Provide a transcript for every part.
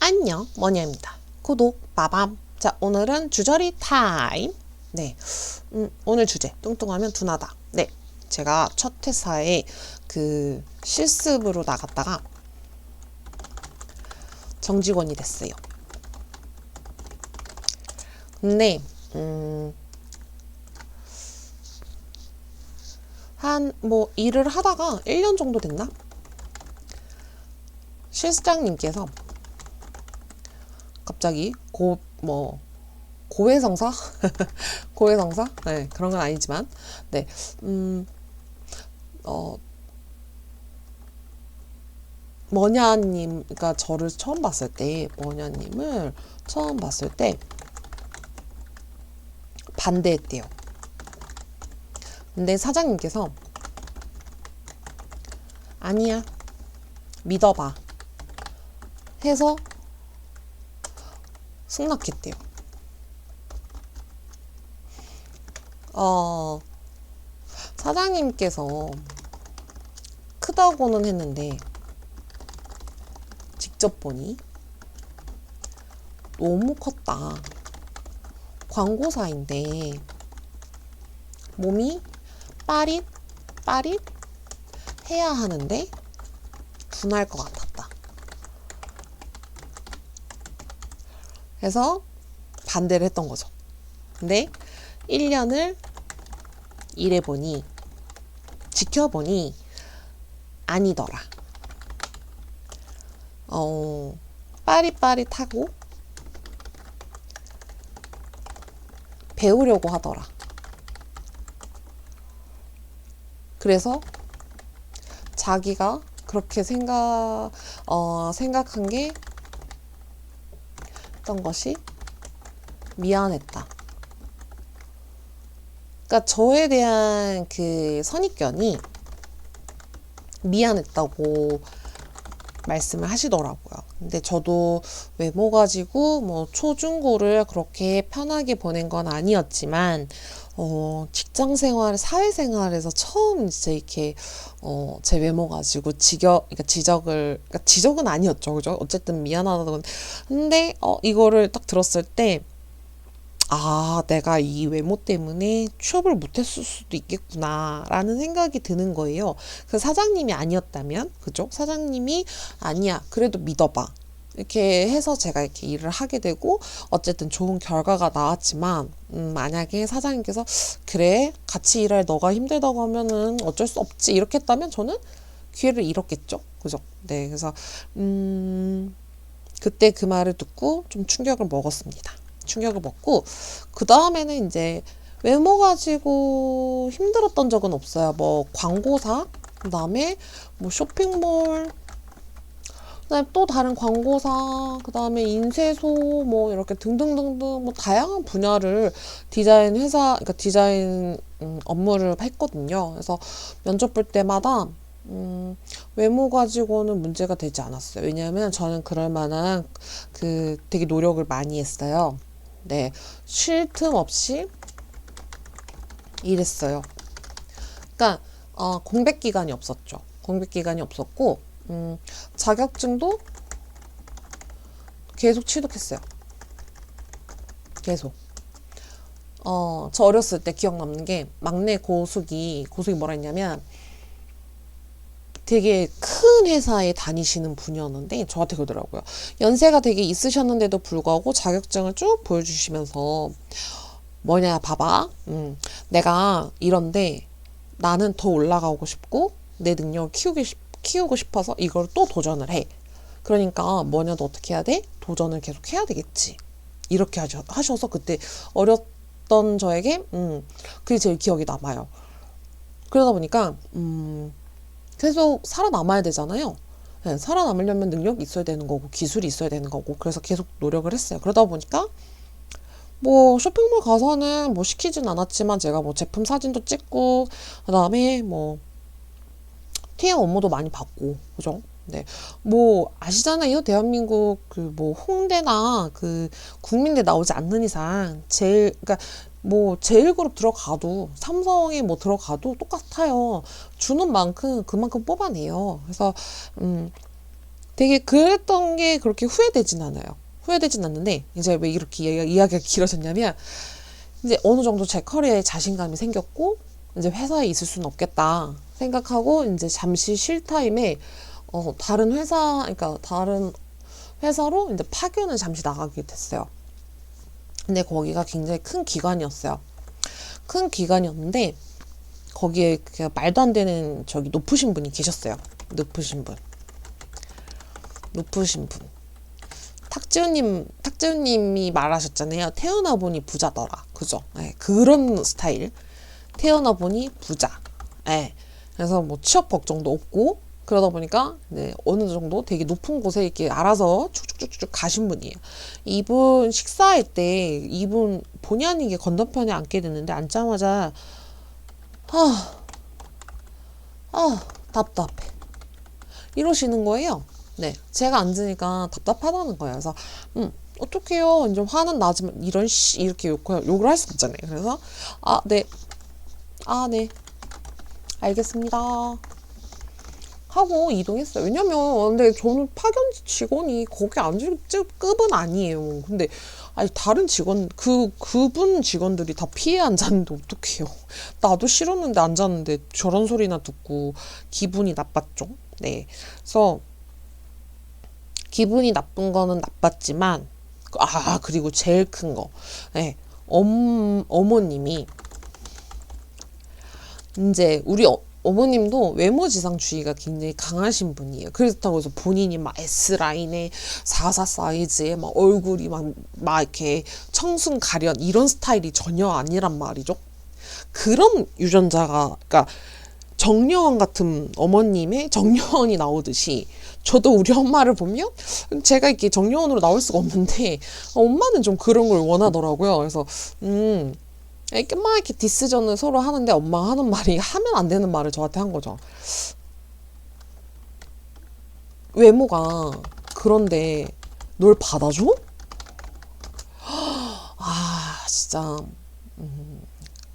안녕, 머니아입니다. 구독, 빠밤. 자, 오늘은 주저리 타임. 네, 오늘 주제, 뚱뚱하면 둔하다. 네, 제가 첫 회사에 그 실습으로 나갔다가 정직원이 됐어요. 근데, 일을 하다가 1년 정도 됐나? 실장님께서 갑자기 고해성사? 고해성사? 네, 그런 건 아니지만, 네, 머냐님, 그러니까 저를 처음 봤을 때, 머냐님을 처음 봤을 때 반대했대요. 근데 사장님께서 아니야, 믿어봐 해서 승낙했대요. 사장님께서 크다고는 했는데 직접 보니 너무 컸다. 광고사인데 몸이 빠릿 해야 하는데 둔할 것 같았다. 해서 반대를 했던 거죠. 근데 1년을 일해보니, 지켜보니 아니더라. 빠릿빠릿하고 배우려고 하더라. 그래서 자기가 그렇게 생각한 게 했던 것이 미안했다. 그러니까 저에 대한 그 선입견이 미안했다고 말씀을 하시더라고요. 근데 저도 외모 가지고 뭐 초중고를 그렇게 편하게 보낸 건 아니었지만 직장 생활, 사회 생활에서 처음 진짜 이렇게 제 외모 가지고 그러니까 지적은 아니었죠, 그죠? 어쨌든 미안하다고. 근데 이거를 딱 들었을 때 내가 이 외모 때문에 취업을 못했을 수도 있겠구나 라는 생각이 드는 거예요. 그 사장님이 아니었다면, 그죠? 사장님이 아니야, 그래도 믿어봐 이렇게 해서 제가 이렇게 일을 하게 되고 어쨌든 좋은 결과가 나왔지만, 만약에 사장님께서 그래, 같이 일할 너가 힘들다고 하면은 어쩔 수 없지 이렇게 했다면 저는 기회를 잃었겠죠, 그죠? 네, 그래서 그때 그 말을 듣고 좀 충격을 먹고, 그 다음에는 이제 외모 가지고 힘들었던 적은 없어요. 뭐 광고사, 그 다음에 뭐 쇼핑몰, 그 다음에 또 다른 광고사, 그 다음에 인쇄소, 뭐 이렇게 등등등등 뭐 다양한 분야를 그러니까 디자인 업무를 했거든요. 그래서 면접 볼 때마다 외모 가지고는 문제가 되지 않았어요. 왜냐하면 저는 그럴 만한 되게 노력을 많이 했어요. 네, 쉴 틈 없이 일했어요. 그러니까 공백 기간이 없었죠. 공백 기간이 없었고, 자격증도 계속 취득했어요. 계속. 저 어렸을 때 기억 남는 게 막내 고숙이 뭐라 했냐면, 되게 큰 회사에 다니시는 분이었는데 저한테 그러더라고요. 연세가 되게 있으셨는데도 불구하고 자격증을 쭉 보여주시면서 뭐냐 봐봐. 내가 이런데 나는 더 올라가고 싶고 내 능력을 키우고 싶어서 이걸 또 도전을 해. 그러니까 뭐냐도 어떻게 해야 돼? 도전을 계속 해야 되겠지. 이렇게 하셔서 그때 어렸던 저에게 그게 제일 기억이 남아요. 그러다 보니까 계속 살아남아야 되잖아요. 네, 살아남으려면 능력이 있어야 되는 거고 기술이 있어야 되는 거고, 그래서 계속 노력을 했어요. 그러다 보니까 뭐 쇼핑몰 가서는 뭐 시키진 않았지만 제가 뭐 제품 사진도 찍고, 그다음에 뭐 TM 업무도 많이 받고, 그죠? 네, 뭐 아시잖아요. 대한민국 뭐 홍대나 국민대 나오지 않는 이상 그러니까 뭐 제일그룹 들어가도, 삼성에 뭐 들어가도 똑같아요. 주는 만큼 그만큼 뽑아내요. 그래서 되게 그랬던 게 그렇게 후회되진 않아요. 후회되진 않는데, 이제 왜 이렇게 이야기가 길어졌냐면, 이제 어느 정도 제 커리어에 자신감이 생겼고, 이제 회사에 있을 수는 없겠다 생각하고, 이제 잠시 쉴 타임에, 다른 회사, 그러니까 다른 회사로 이제 파견을 잠시 나가게 됐어요. 근데 거기가 굉장히 큰 기관이었어요. 큰 기관이었는데, 거기에 그 말도 안 되는 저기 높으신 분이 계셨어요. 높으신 분. 탁지훈님이 말하셨잖아요. 태어나 보니 부자더라. 그죠? 네, 그런 스타일. 태어나 보니 부자. 네, 그래서 뭐 취업 걱정도 없고, 그러다 보니까, 네, 어느 정도 되게 높은 곳에 이렇게 알아서 쭉쭉쭉쭉 가신 분이에요. 이분 식사할 때, 이분 본의 아니게 건너편에 앉게 됐는데, 앉자마자, 답답해. 이러시는 거예요. 네, 제가 앉으니까 답답하다는 거예요. 그래서 어떡해요. 이제 화는 나지만 이렇게 욕을 할 수 없잖아요. 그래서 네, 알겠습니다 하고 이동했어요. 왜냐면 근데 저는 파견 직원이 거기 앉을 급은 아니에요. 근데 아니 다른 직원 그분 직원들이 다 피해 앉았는데 어떡해요. 나도 싫었는데 앉았는데 저런 소리나 듣고 기분이 나빴죠. 네, 그래서 기분이 나쁜 거는 나빴지만, 그리고 제일 큰 거. 네, 어머님이, 이제, 우리 어머님도 외모지상주의가 굉장히 강하신 분이에요. 그렇다고 해서 본인이 막 S라인에 44 사이즈에 막 얼굴이 막 이렇게 청순 가련 이런 스타일이 전혀 아니란 말이죠. 그런 유전자가, 그러니까 정려원 같은 어머님의 정려원이 나오듯이 저도 우리 엄마를 보면 제가 이렇게 정려원으로 나올 수가 없는데 엄마는 좀 그런 걸 원하더라고요. 그래서 이렇게 막 이렇게 디스전을 서로 하는데 엄마가 하는 말이 하면 안 되는 말을 저한테 한 거죠. 외모가 그런데 널 받아줘? 진짜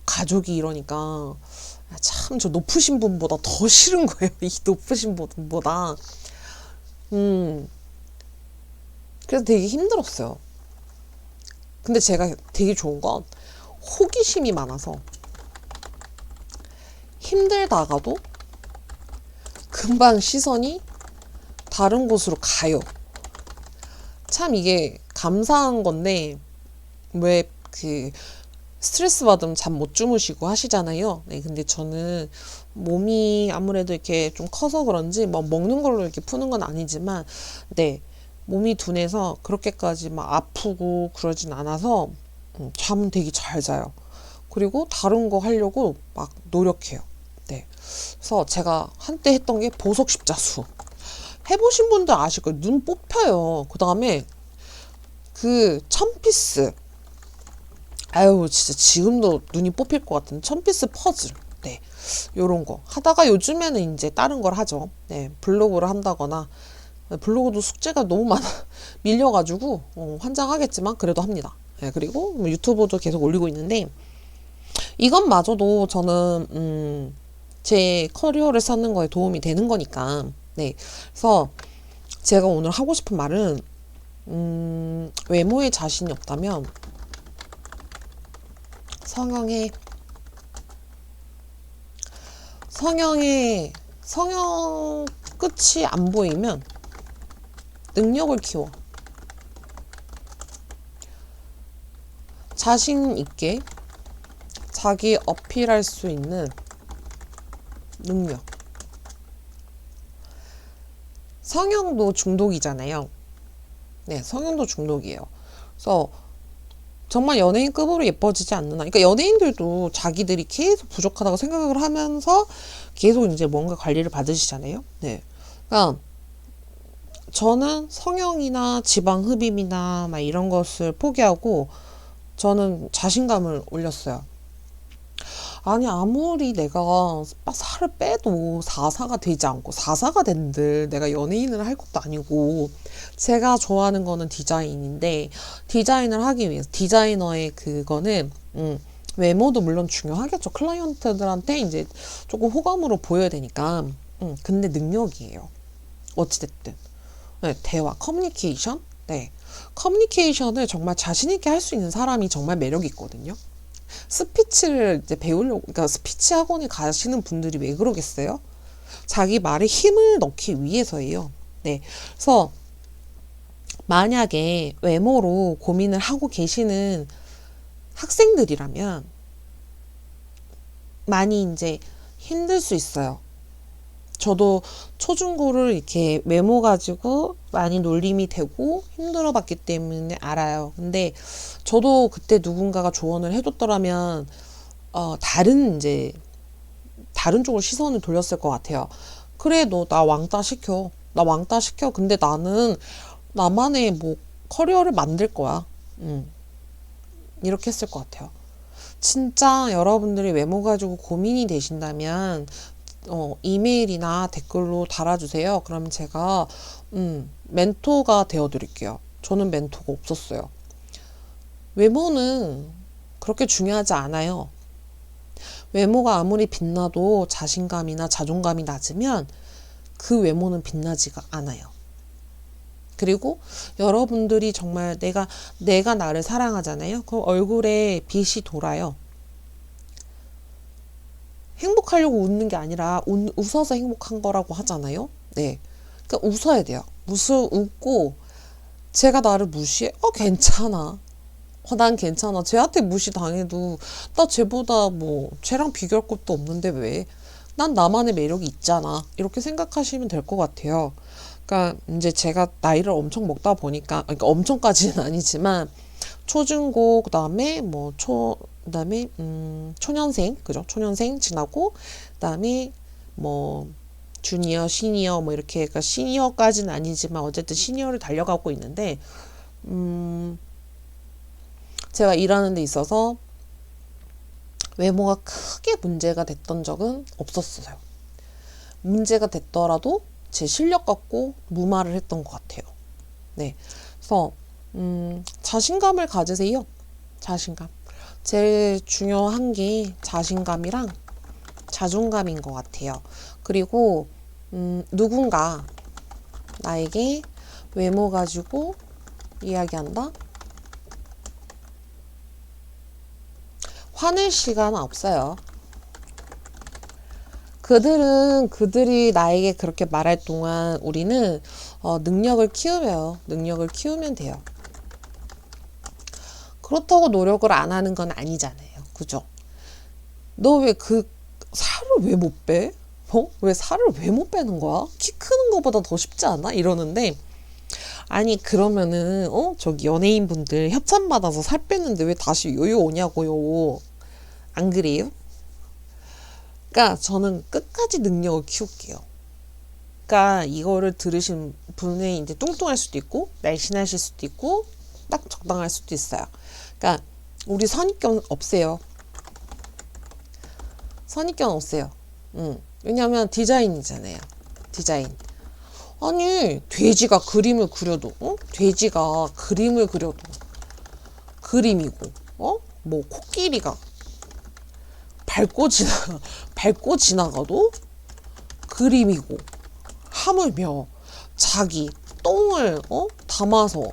가족이 이러니까 참 저 높으신 분보다 더 싫은 거예요. 이 높으신 분보다. 그래서 되게 힘들었어요. 근데 제가 되게 좋은 건 호기심이 많아서 힘들다가도 금방 시선이 다른 곳으로 가요. 참 이게 감사한 건데, 왜 스트레스 받으면 잠 못 주무시고 하시잖아요. 네, 근데 저는 몸이 아무래도 이렇게 좀 커서 그런지 뭐 먹는 걸로 이렇게 푸는 건 아니지만, 네, 몸이 둔해서 그렇게까지 막 아프고 그러진 않아서 잠은 되게 잘 자요. 그리고 다른 거 하려고 막 노력해요. 네, 그래서 제가 한때 했던 게 보석 십자수. 해보신 분들 아실 거예요. 눈 뽑혀요. 그 다음에 그 1000피스. 진짜 지금도 눈이 뽑힐 것 같은 1000피스 퍼즐. 네, 요런 거 하다가 요즘에는 이제 다른 걸 하죠. 네, 블로그를 한다거나, 블로그도 숙제가 너무 많아 밀려가지고 환장하겠지만 그래도 합니다. 네, 그리고 뭐 유튜브도 계속 올리고 있는데, 이것마저도 저는 제 커리어를 쌓는 거에 도움이 되는 거니까. 네, 그래서 제가 오늘 하고 싶은 말은, 외모에 자신이 없다면 성형 끝이 안 보이면 능력을 키워. 자신 있게 자기 어필할 수 있는 능력. 성형도 중독이잖아요. 네, 성형도 중독이에요. 그래서 정말 연예인급으로 예뻐지지 않는 한, 그러니까 연예인들도 자기들이 계속 부족하다고 생각을 하면서 계속 이제 뭔가 관리를 받으시잖아요. 네, 그러니까 저는 성형이나 지방 흡입이나 막 이런 것을 포기하고 저는 자신감을 올렸어요. 아니, 아무리 내가 살을 빼도 4사가 되지 않고, 4사가 된들 내가 연예인을 할 것도 아니고, 제가 좋아하는 거는 디자인인데, 디자인을 하기 위해서 디자이너의 그거는 외모도 물론 중요하겠죠. 클라이언트들한테 이제 조금 호감으로 보여야 되니까. 근데 능력이에요. 어찌됐든 네, 대화, 커뮤니케이션. 네. 커뮤니케이션을 정말 자신 있게 할 수 있는 사람이 정말 매력이 있거든요. 스피치를 이제 배우려고, 그러니까 스피치 학원에 가시는 분들이 왜 그러겠어요? 자기 말에 힘을 넣기 위해서예요. 네. 그래서 만약에 외모로 고민을 하고 계시는 학생들이라면 많이 이제 힘들 수 있어요. 저도 초중고를 이렇게 외모 가지고 많이 놀림이 되고 힘들어 봤기 때문에 알아요. 근데 저도 그때 누군가가 조언을 해줬더라면, 다른 쪽으로 시선을 돌렸을 것 같아요. 그래, 너 나 왕따 시켜. 나 왕따 시켜. 근데 나는 나만의 뭐 커리어를 만들 거야. 이렇게 했을 것 같아요. 진짜 여러분들이 외모 가지고 고민이 되신다면 이메일이나 댓글로 달아주세요. 그러면 제가 멘토가 되어드릴게요. 저는 멘토가 없었어요. 외모는 그렇게 중요하지 않아요. 외모가 아무리 빛나도 자신감이나 자존감이 낮으면 그 외모는 빛나지가 않아요. 그리고 여러분들이 정말 내가 나를 사랑하잖아요. 그럼 얼굴에 빛이 돌아요. 행복하려고 웃는 게 아니라 웃어서 행복한 거라고 하잖아요. 네. 그러니까 웃어야 돼요. 웃고 제가 나를 무시해? 괜찮아. 난 괜찮아. 쟤한테 무시당해도 나 쟤보다 뭐 쟤랑 비교할 것도 없는데 왜? 난 나만의 매력이 있잖아. 이렇게 생각하시면 될 것 같아요. 그러니까 이제 제가 나이를 엄청 먹다 보니까, 그러니까 엄청까지는 아니지만 초중고 그다음에 초년생, 그죠? 초년생 지나고 그다음에 뭐 주니어, 시니어 뭐 이렇게, 그러니까 시니어까지는 아니지만 어쨌든 시니어를 달려가고 있는데, 제가 일하는 데 있어서 외모가 크게 문제가 됐던 적은 없었어요. 문제가 됐더라도 제 실력 갖고 무마를 했던 것 같아요. 네. 그래서 자신감을 가지세요. 자신감. 제일 중요한 게 자신감이랑 자존감인 것 같아요. 그리고 누군가 나에게 외모 가지고 이야기한다? 화낼 시간 없어요. 그들이 나에게 그렇게 말할 동안 우리는 능력을 키우면 돼요. 그렇다고 노력을 안 하는 건 아니잖아요. 그죠? 너 왜 살을 왜 못 빼? 왜 살을 왜 못 빼는 거야? 키 크는 것보다 더 쉽지 않아? 이러는데, 아니 그러면은 저기 연예인분들 협찬 받아서 살 뺐는데 왜 다시 요요 오냐고요. 안 그래요? 그러니까 저는 끝까지 능력을 키울게요. 그러니까 이거를 들으신 분이 이제 뚱뚱할 수도 있고 날씬하실 수도 있고 딱 적당할 수도 있어요. 그러니까 우리 선입견 없애요. 선입견 없애요. 왜냐면 디자인이잖아요. 디자인. 아니 돼지가 그림을 그려도 돼지가 그림을 그려도 그림이고 뭐 코끼리가 밟고 지나가도 그림이고, 하물며 자기 똥을 담아서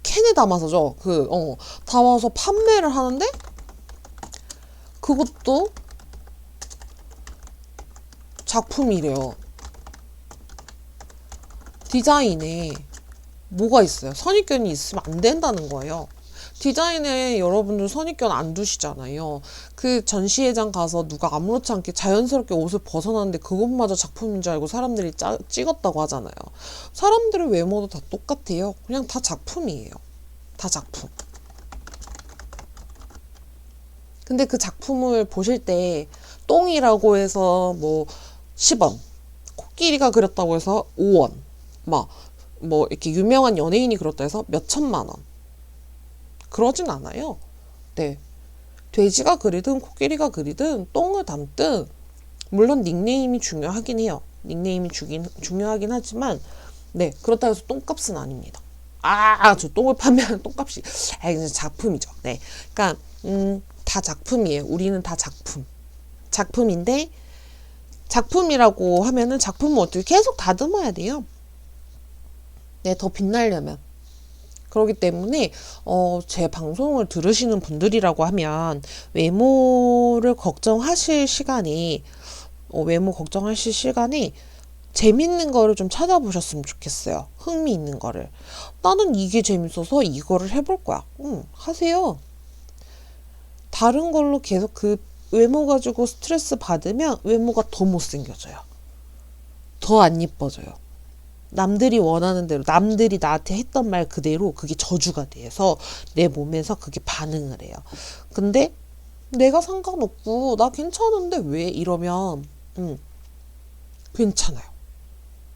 캔에 담아서죠. 담아서 판매를 하는데 그것도 작품이래요. 디자인에 뭐가 있어요? 선입견이 있으면 안 된다는 거예요. 디자인에 여러분들 선입견 안 두시잖아요. 그 전시회장 가서 누가 아무렇지 않게 자연스럽게 옷을 벗어났는데 그것마저 작품인 줄 알고 사람들이 찍었다고 하잖아요. 사람들의 외모도 다 똑같아요. 그냥 다 작품이에요. 다 작품. 근데 그 작품을 보실 때 똥이라고 해서 뭐 10원, 코끼리가 그렸다고 해서 5원, 뭐 이렇게 유명한 연예인이 그렸다 해서 몇 천만 원. 그러진 않아요. 네. 돼지가 그리든 코끼리가 그리든 똥을 담든 물론 닉네임이 중요하긴 해요. 닉네임이 중요하긴 하지만 네, 그렇다고 해서 똥값은 아닙니다. 저 똥을 판매하는 똥값이 작품이죠. 네. 그러니까 다 작품이에요. 우리는 다 작품인데 작품이라고 하면은 작품은 어떻게 계속 다듬어야 돼요. 네, 더 빛나려면. 그렇기 때문에 제 방송을 들으시는 분들이라고 하면 외모를 걱정하실 시간이 외모 걱정하실 시간에 재밌는 거를 좀 찾아보셨으면 좋겠어요. 흥미있는 거를. 나는 이게 재밌어서 이거를 해볼 거야. 하세요. 다른 걸로 계속 그 외모 가지고 스트레스 받으면 외모가 더 못생겨져요. 더 안 예뻐져요. 남들이 원하는 대로, 남들이 나한테 했던 말 그대로 그게 저주가 돼서 내 몸에서 그게 반응을 해요. 근데 내가 상관없고 나 괜찮은데 왜 이러면 괜찮아요.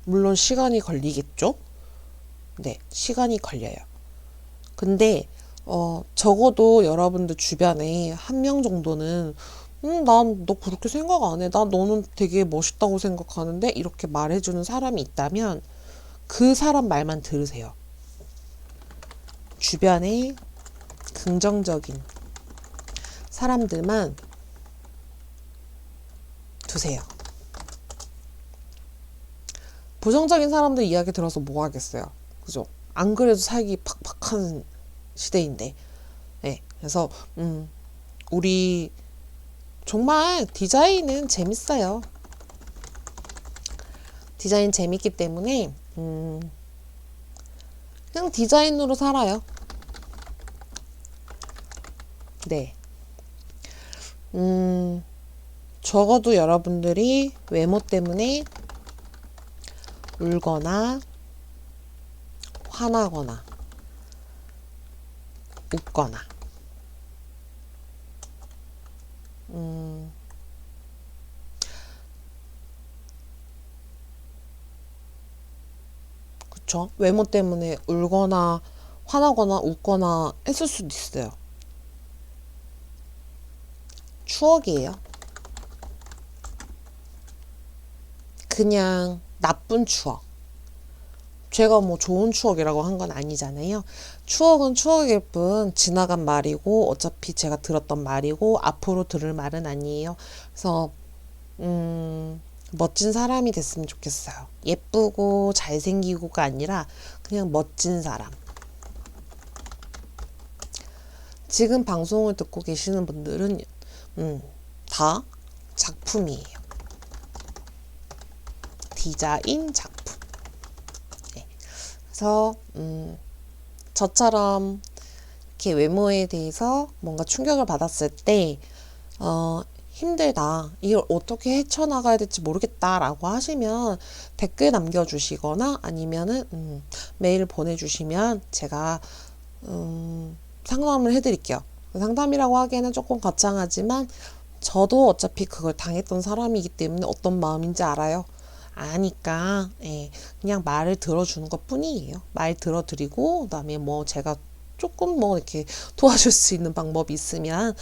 물론 시간이 걸리겠죠? 네, 시간이 걸려요. 근데 적어도 여러분들 주변에 한 명 정도는 난 너 그렇게 생각 안 해. 나 너는 되게 멋있다고 생각하는데 이렇게 말해주는 사람이 있다면 그 사람 말만 들으세요. 주변에 긍정적인 사람들만 두세요. 부정적인 사람들 이야기 들어서 뭐 하겠어요. 그죠? 안 그래도 살기 팍팍한 시대인데. 네, 그래서 우리 정말 디자인은 재밌어요. 디자인 재밌기 때문에 그냥 디자인으로 살아요. 네. 적어도 여러분들이 외모 때문에 울거나 화나거나 웃거나 그쵸? 외모 때문에 울거나 화나거나 웃거나 했을 수도 있어요. 추억이에요. 그냥 나쁜 추억. 제가 뭐 좋은 추억이라고 한 건 아니잖아요. 추억은 추억일 뿐 지나간 말이고 어차피 제가 들었던 말이고 앞으로 들을 말은 아니에요. 그래서 멋진 사람이 됐으면 좋겠어요. 예쁘고 잘생기고가 아니라 그냥 멋진 사람. 지금 방송을 듣고 계시는 분들은 다 작품이에요. 디자인 작품. 네. 그래서 저처럼 이렇게 외모에 대해서 뭔가 충격을 받았을 때 힘들다. 이걸 어떻게 헤쳐나가야 될지 모르겠다라고 하시면 댓글 남겨주시거나 아니면은 메일 보내주시면 제가 상담을 해드릴게요. 상담이라고 하기에는 조금 거창하지만 저도 어차피 그걸 당했던 사람이기 때문에 어떤 마음인지 알아요. 아니까 그냥 말을 들어주는 것 뿐이에요. 말 들어드리고 그다음에 뭐 제가 조금 뭐 이렇게 도와줄 수 있는 방법이 있으면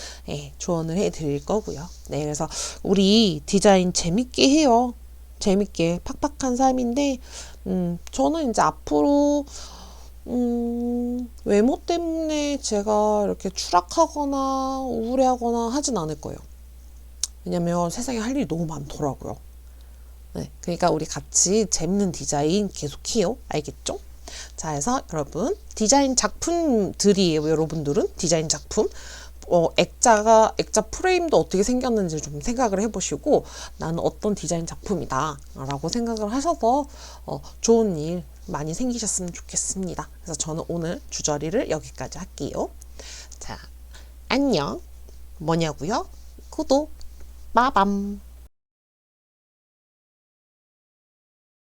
조언을 해드릴 거고요. 네, 그래서 우리 디자인 재밌게 해요. 재밌게 팍팍한 삶인데 저는 이제 앞으로 외모 때문에 제가 이렇게 추락하거나 우울해하거나 하진 않을 거예요. 왜냐면 세상에 할 일이 너무 많더라고요. 네, 그러니까 우리 같이 재밌는 디자인 계속해요. 알겠죠? 자, 그래서 여러분 디자인 작품들이에요. 여러분들은 디자인 작품 액자 프레임도 어떻게 생겼는지 좀 생각을 해보시고 나는 어떤 디자인 작품이다 라고 생각을 하셔서 좋은 일 많이 생기셨으면 좋겠습니다. 그래서 저는 오늘 주저리를 여기까지 할게요. 자, 안녕. 뭐냐고요? 구독, 빠밤.